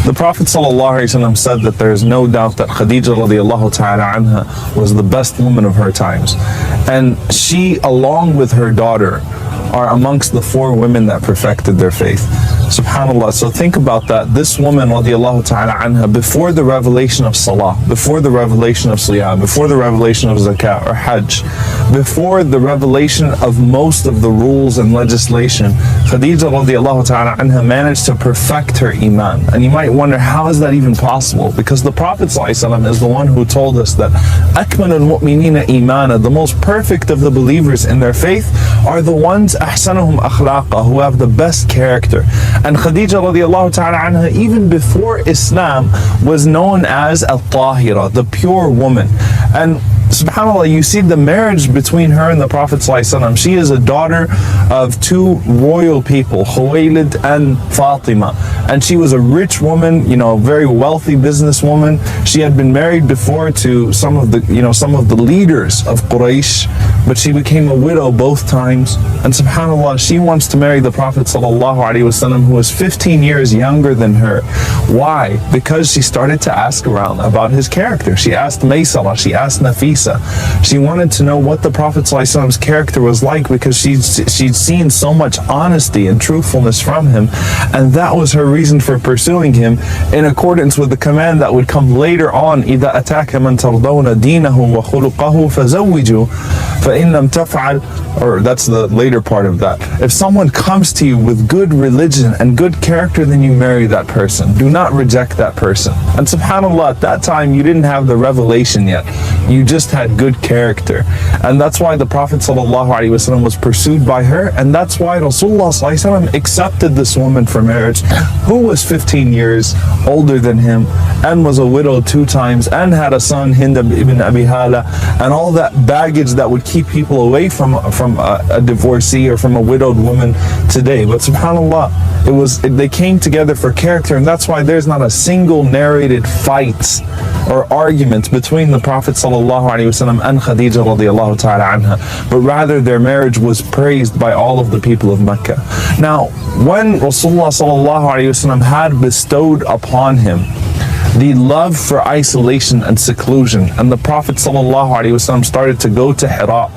The Prophet ﷺ said that there is no doubt that Khadijah radiallahu ta'ala anha was the best woman of her times. And she, along with her daughter, are amongst the 4 women that perfected their faith. SubhanAllah. So think about that. This woman radiallahu ta'ala anha, before the revelation of Salah, before the revelation of Siyam, before the revelation of Zakah or Hajj, before the revelation of most of the rules and legislation, Khadijah radiallahu ta'ala anha managed to perfect her iman. And you might wonder, how is that even possible? Because the Prophet ﷺ is the one who told us that أَكْمَلُ الْمُؤْمِنِينَ إِيمَانًا, the most perfect of the believers in their faith are the ones أَحْسَنُهُمْ أَخْلَاقًا, who have the best character. And Khadijah radiallahu ta'ala anha, even before Islam, was known as al-Tahira, the pure woman. And SubhanAllah, you see the marriage between her and the Prophet ﷺ. She is a daughter of 2 royal people, Khuwaylid and Fatimah. And she was a rich woman, very wealthy businesswoman. She had been married before to some of the leaders of Quraysh, but she became a widow both times. And SubhanAllah, she wants to marry the Prophet ﷺ, who was 15 years younger than her. Why? Because she started to ask around about his character. She asked Maysara, she asked Nafisa. She wanted to know what the Prophet ﷺ's character was like, because she'd seen so much honesty and truthfulness from him, and that was her reason for pursuing him, in accordance with the command that would come later on, إِذَا أَتَاكَ مَنْ تَرْضَوْنَ دِينَهُ وَخُلُقَهُ فَزَوِّجُوا فَإِنْ لَمْ تَفْعَلْ, or that's the later part of that. If someone comes to you with good religion and good character, then you marry that person. Do not reject that person. And SubhanAllah, at that time you didn't have the revelation yet. You just had good character. And that's why the Prophet ﷺ was pursued by her, and that's why Rasulullah ﷺ accepted this woman for marriage, who was 15 years older than him, and was a widow 2 times, and had a son, Hind ibn Abi Hala, and all that baggage that would keep people away from a divorcee or from a widowed woman today. But SubhanAllah, they came together for character, and that's why there's not a single narrated fight or argument between the Prophet ﷺ and Khadijah radiallahu ta'ala anha, but rather their marriage was praised by all of the people of Mecca. Now, when Rasulullah ﷺ had bestowed upon him the love for isolation and seclusion, and the Prophet ﷺ started to go to Hira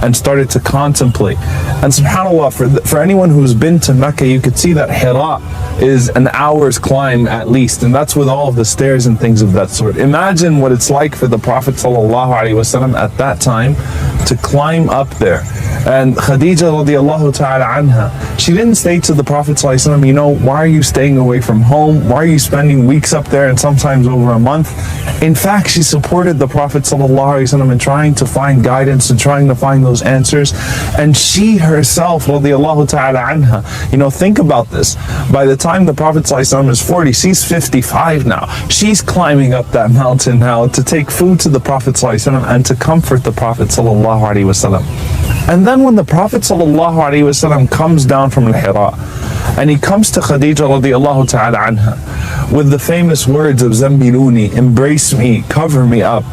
and started to contemplate. And SubhanAllah, for anyone who's been to Mecca, you could see that Hira is an hour's climb at least, and that's with all of the stairs and things of that sort. Imagine what it's like for the Prophet ﷺ at that time to climb up there. And Khadijah radiallahu ta'ala anha, she didn't say to the Prophet ﷺ, why are you staying away from home? Why are you spending weeks up there and sometimes over a month? In fact, she supported the Prophet ﷺ in trying to find guidance and trying to find those answers. And she herself radiallahu ta'ala anha, think about this. By the time the Prophet ﷺ is 40, she's 55 now. She's climbing up that mountain now to take food to the Prophet ﷺ and to comfort the Prophet ﷺ. And then when the Prophet ﷺ comes down from Hira, and he comes to Khadijah radiallahu ta'ala anha with the famous words of Zambiluni, embrace me, cover me up,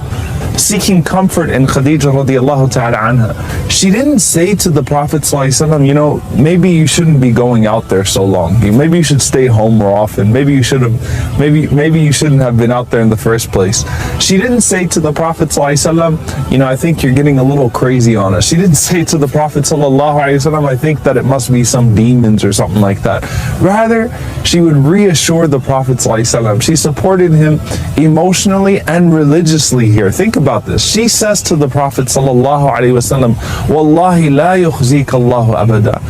seeking comfort in Khadijah radiallahu ta'ala anha, she didn't say to the Prophet ﷺ, maybe you shouldn't be going out there so long. Maybe you should stay home more often. Maybe you shouldn't have been out there in the first place. She didn't say to the Prophet ﷺ, I think you're getting a little crazy on us. She didn't say to the Prophet ﷺ, I think that it must be some demons or something like that. Rather, she would reassure the Prophet ﷺ. She supported him emotionally and religiously here. Think about this. She says to the Prophet ﷺ, Wallahi la yukhzika Allahu abada.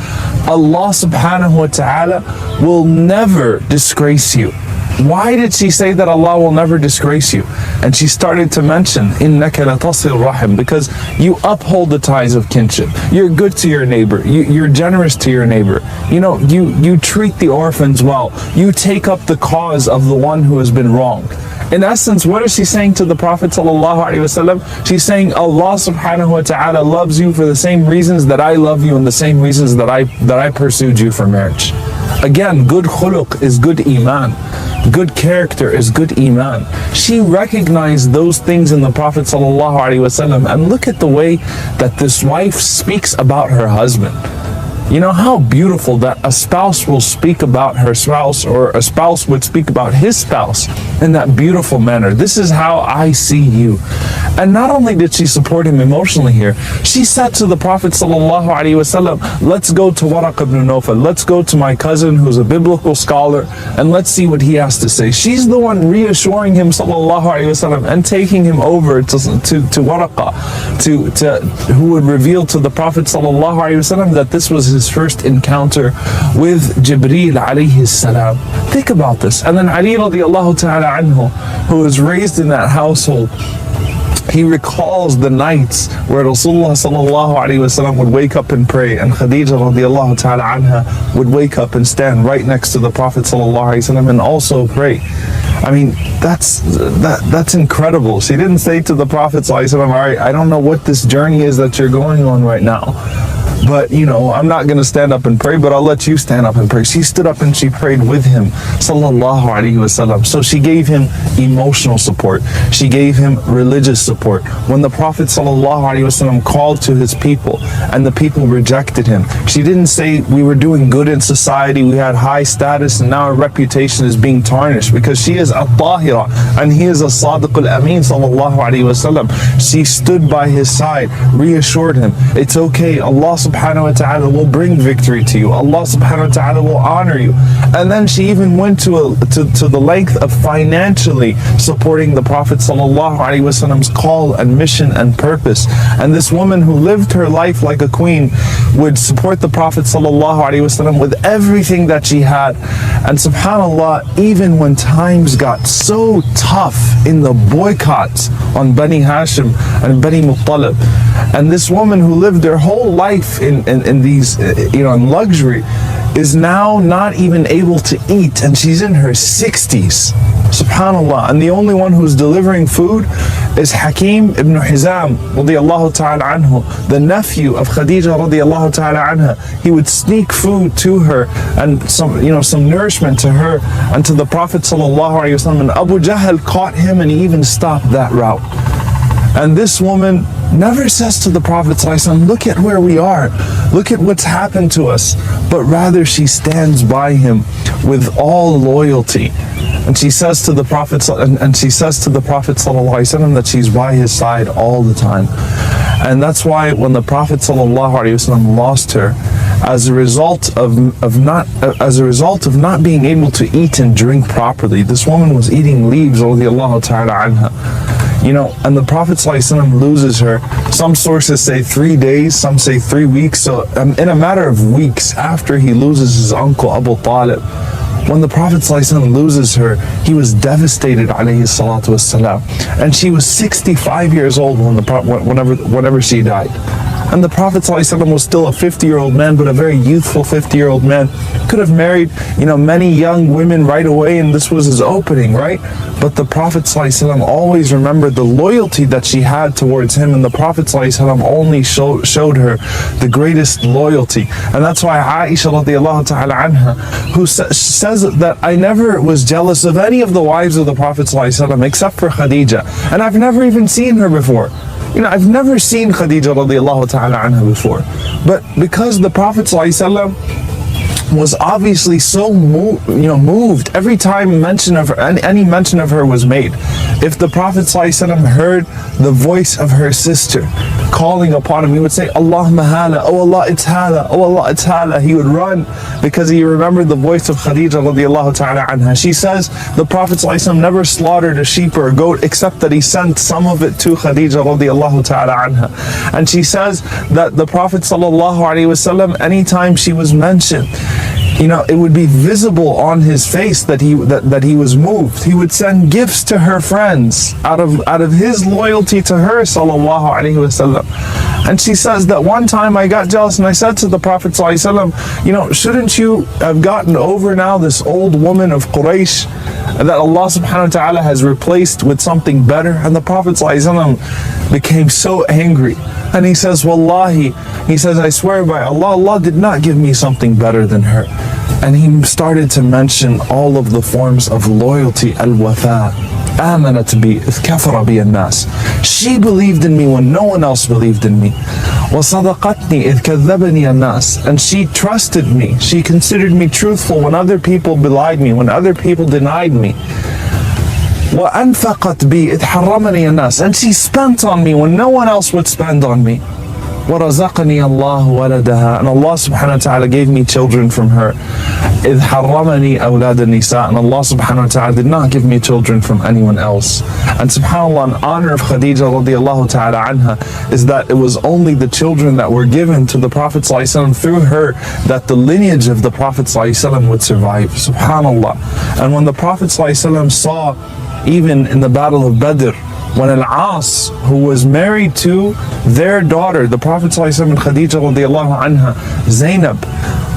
Allah subhanahu wa ta'ala will never disgrace you. Why did she say that Allah will never disgrace you? And she started to mention, إِنَّكَ لَتَصِلُ rahim, because you uphold the ties of kinship. You're good to your neighbor. You're generous to your neighbor. You treat the orphans well. You take up the cause of the one who has been wronged. In essence, what is she saying to the Prophet ﷺ? She's saying Allah subhanahu wa ta'ala loves you for the same reasons that I love you, and the same reasons that I pursued you for marriage. Again, good khuluq is good iman. Good character is good iman. She recognized those things in the Prophet ﷺ, and look at the way that this wife speaks about her husband. You know how beautiful that a spouse will speak about her spouse, or a spouse would speak about his spouse in that beautiful manner. This is how I see you. And not only did she support him emotionally here, she said to the Prophet ﷺ, let's go to Waraq ibn Nawfal, let's go to my cousin who's a biblical scholar, and let's see what he has to say. She's the one reassuring him ﷺ and taking him over to Waraqa, who would reveal to the Prophet ﷺ that this was his first encounter with Jibreel alayhi salam. Think about this. And then Ali radiallahu ta'ala anhu, who was raised in that household, he recalls the nights where Rasulullah sallallahu alaihi wasallam would wake up and pray, and Khadijah radiallahu ta'ala anha would wake up and stand right next to the Prophet sallallahu alaihi wasallam and also pray. I mean, that's incredible. She didn't say to the Prophet sallallahu alaihi wasallam, all right, I don't know what this journey is that you're going on right now, but you know, I'm not going to stand up and pray, but I'll let you stand up and pray. She stood up and she prayed with him, sallallahu alaihi wasallam. So she gave him emotional support. She gave him religious support. When the Prophet sallallahu alaihi wasallam called to his people and the people rejected him, she didn't say we were doing good in society, we had high status, and now our reputation is being tarnished, because she is at-tahira and he is a sadiq al-amin sallallahu alaihi wasallam. She stood by his side, reassured him, it's okay, Allah subhanahu wa ta'ala will bring victory to you. Allah subhanahu wa ta'ala will honor you. And then she even went to the length of financially supporting the Prophet sallallahu alaihi wasallam's call and mission and purpose. And this woman who lived her life like a queen would support the Prophet sallallahu alaihi wasallam with everything that she had. And subhanallah, even when times got so tough in the boycotts on Bani Hashim and Bani Muttalib, and this woman who lived her whole life in these, in luxury, is now not even able to eat, and she's in her 60s. Subhanallah. And the only one who's delivering food is Hakim ibn Hizam radiallahu ta'ala anhu, the nephew of Khadijah radiallahu ta'ala anha. He would sneak food to her and some nourishment to her and to the Prophet sallallahu alaihi wasallam. And Abu Jahl caught him and he even stopped that route. And this woman never says to the Prophet ﷺ, look at where we are, look at what's happened to us, but rather she stands by him with all loyalty. And she says to the Prophet ﷺ that she's by his side all the time. And that's why when the Prophet ﷺ lost her, as a result of not being able to eat and drink properly, this woman was eating leaves, radiallahu ta'ala anha. And the Prophet ﷺ loses her. Some sources say 3 days, some say 3 weeks. So in a matter of weeks after he loses his uncle Abu Talib, when the Prophet ﷺ loses her, he was devastated, alayhi salatu wassalam. And she was 65 years old whenever she died. And the Prophet ﷺ was still a 50-year-old man, but a very youthful 50-year-old man. Could have married, many young women right away, and this was his opening, right? But the Prophet ﷺ always remembered the loyalty that she had towards him, and the Prophet ﷺ only showed her the greatest loyalty. And that's why Aisha radiallahu ta'ala anha, who says that I never was jealous of any of the wives of the Prophet ﷺ except for Khadijah, and I've never even seen her before. I've never seen Khadijah radiallahu ta'ala anha before. But because the Prophet ﷺ was obviously so moved every time any mention of her was made. If the Prophet ﷺ heard the voice of her sister calling upon him, he would say, Allahumma hala, oh Allah, it's hala, oh Allah, it's hala. He would run because he remembered the voice of Khadijah radiallahu ta'ala anha. She says the Prophet ﷺ never slaughtered a sheep or a goat except that he sent some of it to Khadijah radiallahu ta'ala anha. And she says that the Prophet sallallahu alaihi wasallam, anytime she was mentioned, it would be visible on his face that he was moved. He would send gifts to her friends out of his loyalty to her, sallallahu alaihi wasallam. And she says that one time I got jealous and I said to the Prophet sallallahu alaihi wasallam, shouldn't you have gotten over now this old woman of Quraysh that Allah subhanahu wa ta'ala has replaced with something better? And the Prophet sallallahu alaihi wasallam became so angry. And he says, Wallahi, he says, I swear by Allah, Allah did not give me something better than her. And he started to mention all of the forms of loyalty, al-wafa. آمنت بي إذ كفر بي الناس. She believed in me when no one else believed in me. وصدقتني إذ كذبني الناس. And she trusted me. She considered me truthful when other people belied me, when other people denied me. وأنفقت بي إذ حرمني الناس. And she spent on me when no one else would spend on me. وَرَزَقَنِيَ اللَّهُ وَلَدَهَا. And Allah subhanahu wa ta'ala gave me children from her. إِذْ حَرَّمَنِي أَوْلَادَ النِّسَاء. And Allah subhanahu wa ta'ala did not give me children from anyone else. And subhanAllah, in honor of Khadijah radiallahu ta'ala anha, is that it was only the children that were given to the Prophet ﷺ through her that the lineage of the Prophet ﷺ would survive. Subhanallah. And when the Prophet ﷺ saw, even in the Battle of Badr, when Al-As, who was married to their daughter, the Prophet ﷺ and Khadijah radiallahu anha, Zainab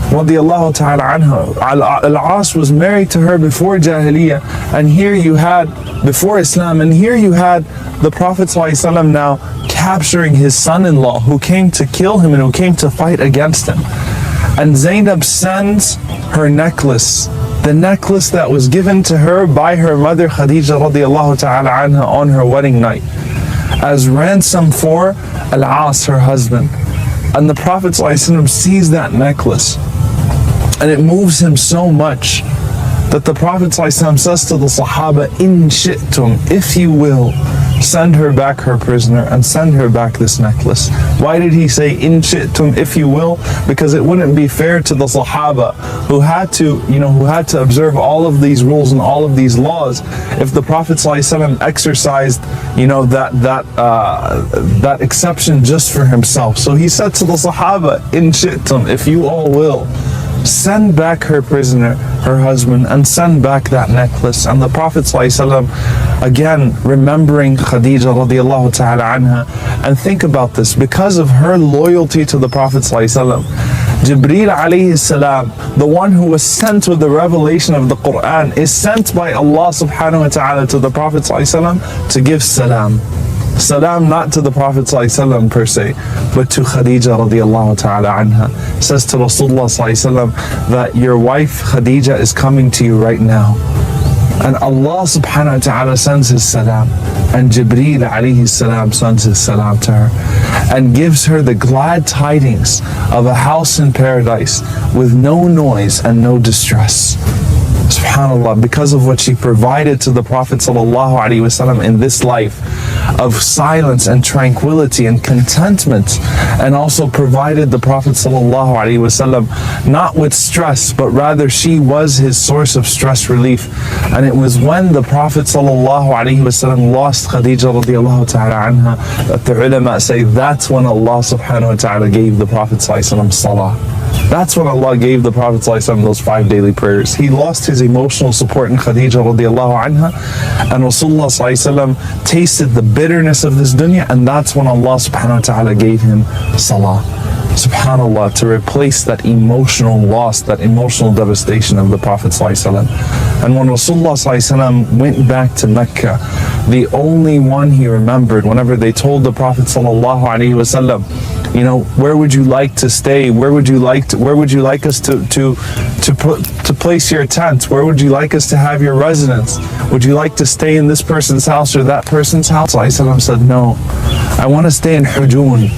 radiallahu ta'ala anha, Al-As was married to her before Jahiliyyah, and here you had, before Islam, and here you had the Prophet ﷺ now capturing his son-in-law who came to kill him and who came to fight against him. And Zainab sends her necklace, the necklace that was given to her by her mother Khadijah radiallahu ta'ala anha on her wedding night, as ransom for Al-As, her husband. And the Prophet ﷺ sees that necklace, and it moves him so much that the Prophet ﷺ says to the Sahaba, "In shi'tum, if you will, send her back her prisoner and send her back this necklace." Why did he say in shi'tum, if you will? Because it wouldn't be fair to the Sahaba who had to observe all of these rules and all of these laws if the Prophet ﷺ exercised that exception just for himself. So he said to the Sahaba, in shi'tum, if you all will, send back her prisoner, her husband, and send back that necklace. And the Prophet ﷺ, again remembering Khadijah radiallahu ta'ala anha, and think about this, because of her loyalty to the Prophet ﷺ, Jibreel alayhi salam, the one who was sent with the revelation of the Quran, is sent by Allah subhanahu wa ta'ala to the Prophet ﷺ to give salam. Salam not to the Prophet ﷺ per se, but to Khadijah radiallahu ta'ala anha. Says to Rasulullah ﷺ that your wife Khadijah is coming to you right now. And Allah subhanahu wa ta'ala sends his salam, and Jibreel alayhi salam sends his salam to her, and gives her the glad tidings of a house in paradise with no noise and no distress. SubhanAllah, because of what she provided to the Prophet ﷺ in this life of silence and tranquility and contentment, and also provided the Prophet ﷺ not with stress, but rather she was his source of stress relief. And it was when the Prophet ﷺ lost Khadijah radiallahu ta'ala anha that the ulama say that's when Allah subhanahu wa ta'ala gave the Prophet ﷺ salah. That's when Allah gave the Prophet ﷺ those 5 daily prayers. He lost his emotional support in Khadijah radiallahu anha, and Rasulullah ﷺ tasted the bitterness of this dunya, and that's when Allah subhanahu wa ta'ala gave him salah. SubhanAllah, to replace that emotional loss, that emotional devastation of the Prophet ﷺ. And when Rasulullah ﷺ went back to Mecca, the only one he remembered whenever they told the Prophet ﷺ, where would you like to stay? Where would you like us to place your tent? Where would you like us to have your residence? Would you like to stay in this person's house or that person's house? ﷺ said, no, I want to stay in Hujun,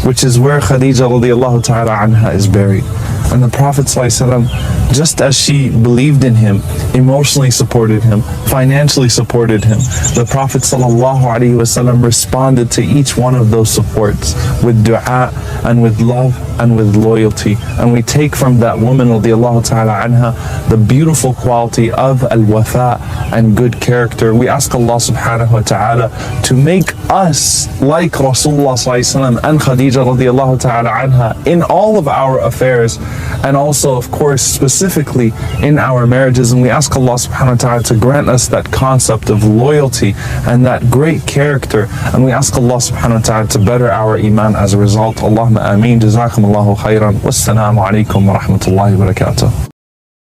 which is where Khadijah radiallahu ta'ala anha is buried. And the Prophet ﷺ, just as she believed in him, emotionally supported him, financially supported him, the Prophet ﷺ responded to each one of those supports with dua and with love and with loyalty. And we take from that woman radiallahu ta'ala anha the beautiful quality of al-wafa and good character. We ask Allah subhanahu wa ta'ala to make us like Rasulullah ﷺ and Khadijah radiallahu ta'ala anha in all of our affairs, and also of course specifically in our marriages. And we ask Allah subhanahu wa ta'ala to grant us that concept of loyalty and that great character, and we ask Allah subhanahu wa ta'ala to better our iman as a result. Allahumma ameen. Jazakum Allahu khairan. Wassalamu alaikum wa rahmatullahi wa barakatuh.